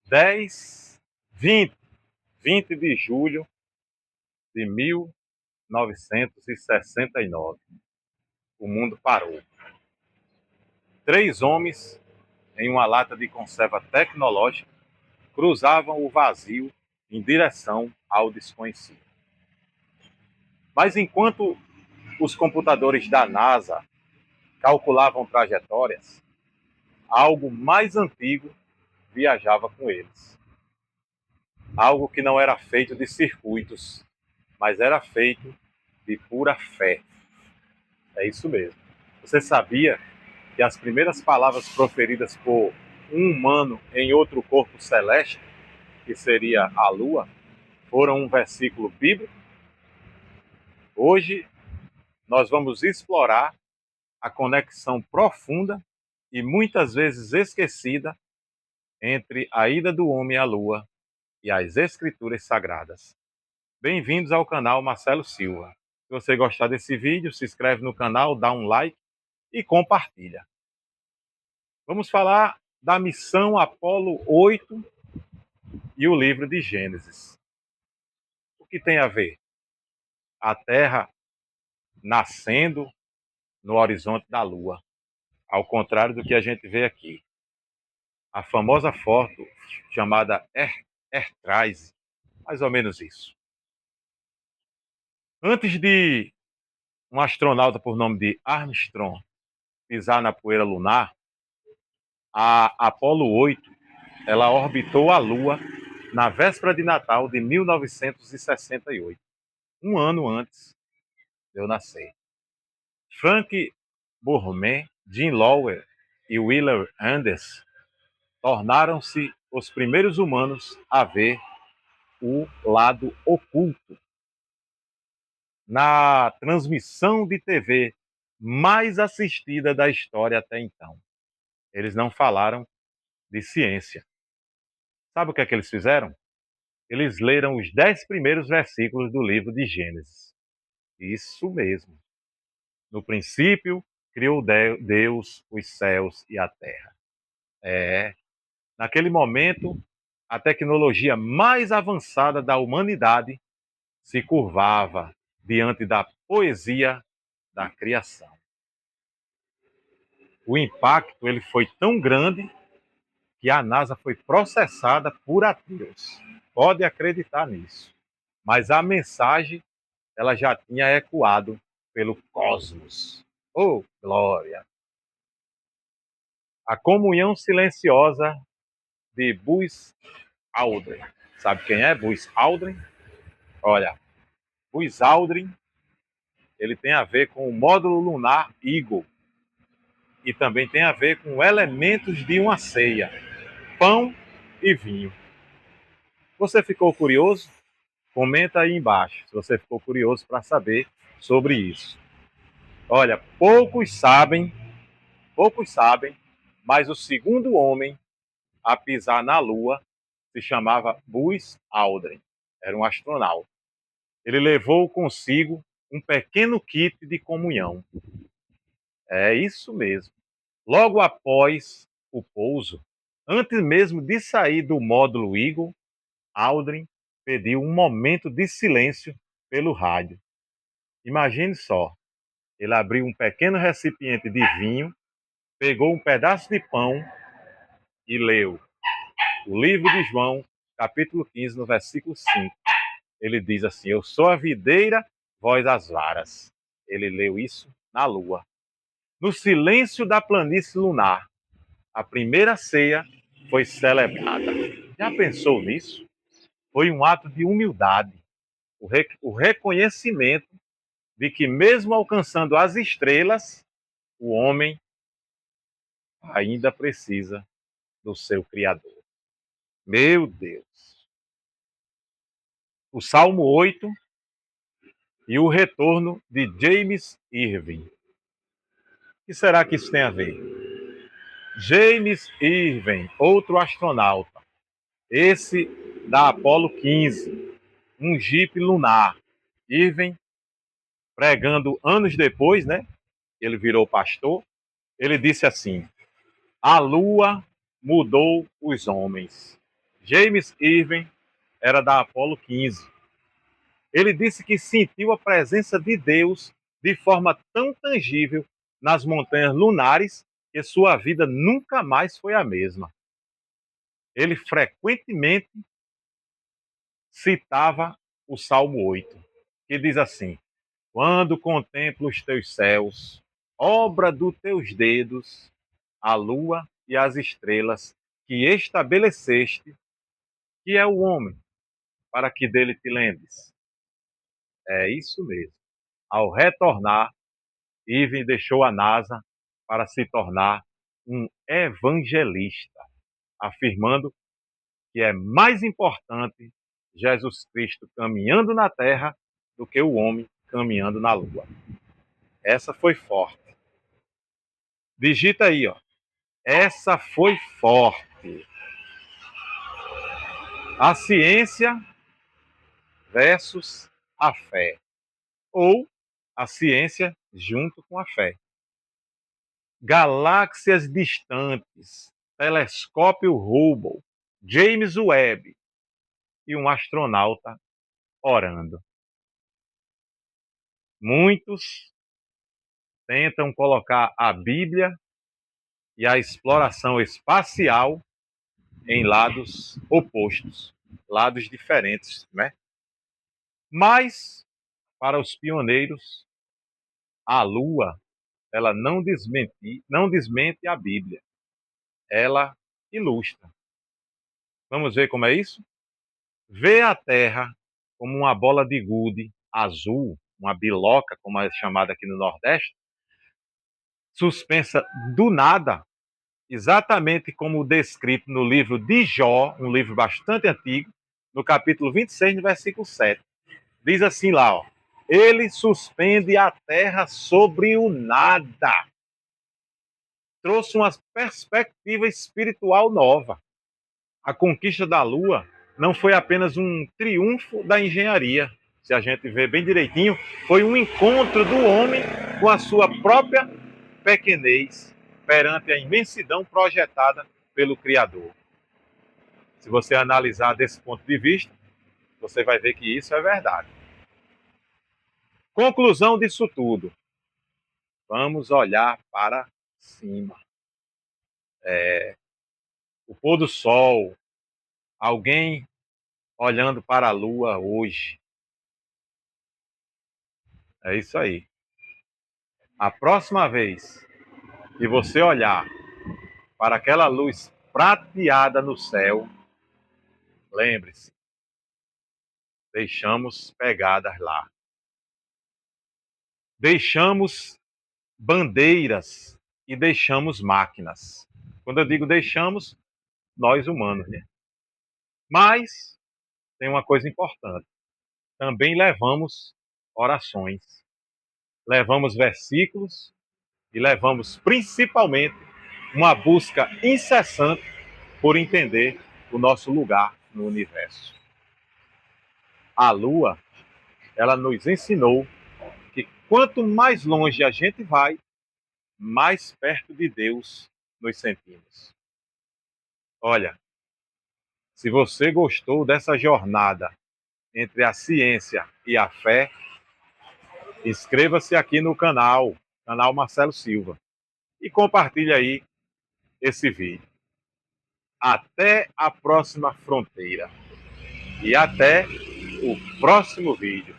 10, 20 de julho de 1969. O mundo parou. 3 homens em uma lata de conserva tecnológica cruzavam o vazio em direção ao desconhecido. Mas enquanto os computadores da NASA calculavam trajetórias, algo mais antigo viajava com eles. Algo que não era feito de circuitos, mas era feito de pura fé. É isso mesmo. Você sabia que as primeiras palavras proferidas por um humano em outro corpo celeste, que seria a Lua, foram um versículo bíblico? Hoje nós vamos explorar a conexão profunda e muitas vezes esquecida entre a ida do homem à Lua e as Escrituras Sagradas. Bem-vindos ao canal Marcelo Silva. Se você gostar desse vídeo, se inscreve no canal, dá um like e compartilha. Vamos falar da missão Apolo 8 e o livro de Gênesis. O que tem a ver? A Terra nascendo no horizonte da Lua, ao contrário do que a gente vê aqui. A famosa foto chamada Earthrise, mais ou menos isso. Antes de um astronauta por nome de Armstrong pisar na poeira lunar, a Apolo 8 ela orbitou a Lua na véspera de Natal de 1968, um ano antes de eu nascer. Frank Borman, Jim Lowell e Wheeler Anders tornaram-se os primeiros humanos a ver o lado oculto na transmissão de TV mais assistida da história até então. Eles não falaram de ciência. Sabe o que é que eles fizeram? Eles leram os 10 primeiros versículos do livro de Gênesis. Isso mesmo. No princípio, criou Deus os céus e a terra. Naquele momento, a tecnologia mais avançada da humanidade se curvava diante da poesia da criação. O impacto ele foi tão grande que a NASA foi processada por ateus. Pode acreditar nisso. Mas a mensagem ela já tinha ecoado pelo cosmos. Oh, glória! A comunhão silenciosa de Buzz Aldrin. Sabe quem é Buzz Aldrin? Olha, Buzz Aldrin ele tem a ver com o módulo lunar Eagle e também tem a ver com elementos de uma ceia, pão e vinho. Você ficou curioso? Comenta aí embaixo se você ficou curioso para saber sobre isso. Olha, poucos sabem, mas o segundo homem a pisar na Lua se chamava Buzz Aldrin. Era um astronauta. Ele levou consigo um pequeno kit de comunhão. É isso mesmo. Logo após o pouso, antes mesmo de sair do módulo Eagle, Aldrin pediu um momento de silêncio pelo rádio. Imagine só, ele abriu um pequeno recipiente de vinho, pegou um pedaço de pão e leu o livro de João, capítulo 15, no versículo 5. Ele diz assim: eu sou a videira, vós as varas. Ele leu isso na Lua. No silêncio da planície lunar, a primeira ceia foi celebrada. Já pensou nisso? Foi um ato de humildade, o reconhecimento de que, mesmo alcançando as estrelas, o homem ainda precisa do seu Criador. Meu Deus! O Salmo 8 e o retorno de James Irving. O que será que isso tem a ver? James Irving, outro astronauta, esse da Apollo 15, um Jeep lunar. Irving, pregando anos depois, né? Ele virou pastor. Ele disse assim: a Lua mudou os homens. James Irving era da Apollo 15. Ele disse que sentiu a presença de Deus de forma tão tangível nas montanhas lunares que sua vida nunca mais foi a mesma. Ele frequentemente citava o Salmo 8, que diz assim: quando contemplo os teus céus, obra dos teus dedos, a lua e as estrelas que estabeleceste, que é o homem, para que dele te lembres. É isso mesmo. Ao retornar, Irving deixou a NASA para se tornar um evangelista, afirmando que é mais importante Jesus Cristo caminhando na Terra do que o homem caminhando na Lua. Essa foi forte. Digita aí, ó. Essa foi forte. A ciência versus a fé. Ou a ciência junto com a fé. Galáxias distantes, telescópio Hubble, James Webb e um astronauta orando. Muitos tentam colocar a Bíblia e a exploração espacial em lados opostos, lados diferentes, né? Mas, para os pioneiros, a Lua, ela não desmente a Bíblia, ela ilustra. Vamos ver como é isso? Vê a Terra como uma bola de gude azul, uma biloca, como é chamada aqui no Nordeste, suspensa do nada, exatamente como descrito no livro de Jó, um livro bastante antigo, no capítulo 26, no versículo 7. Diz assim lá, ó, ele suspende a terra sobre o nada. Trouxe uma perspectiva espiritual nova. A conquista da Lua não foi apenas um triunfo da engenharia. Se a gente vê bem direitinho, foi um encontro do homem com a sua própria pequenez perante a imensidão projetada pelo Criador. Se você analisar desse ponto de vista, você vai ver que isso é verdade. Conclusão disso tudo. Vamos olhar para cima. O pôr do sol, alguém olhando para a lua hoje. É isso aí. A próxima vez que você olhar para aquela luz prateada no céu, lembre-se, deixamos pegadas lá. Deixamos bandeiras e deixamos máquinas. Quando eu digo deixamos, nós humanos, né? Mas tem uma coisa importante. Também levamos orações, levamos versículos e levamos principalmente uma busca incessante por entender o nosso lugar no universo. A Lua, ela nos ensinou que quanto mais longe a gente vai, mais perto de Deus nos sentimos. Olha, se você gostou dessa jornada entre a ciência e a fé, inscreva-se aqui no canal Marcelo Silva, e compartilhe aí esse vídeo. Até a próxima fronteira e até o próximo vídeo.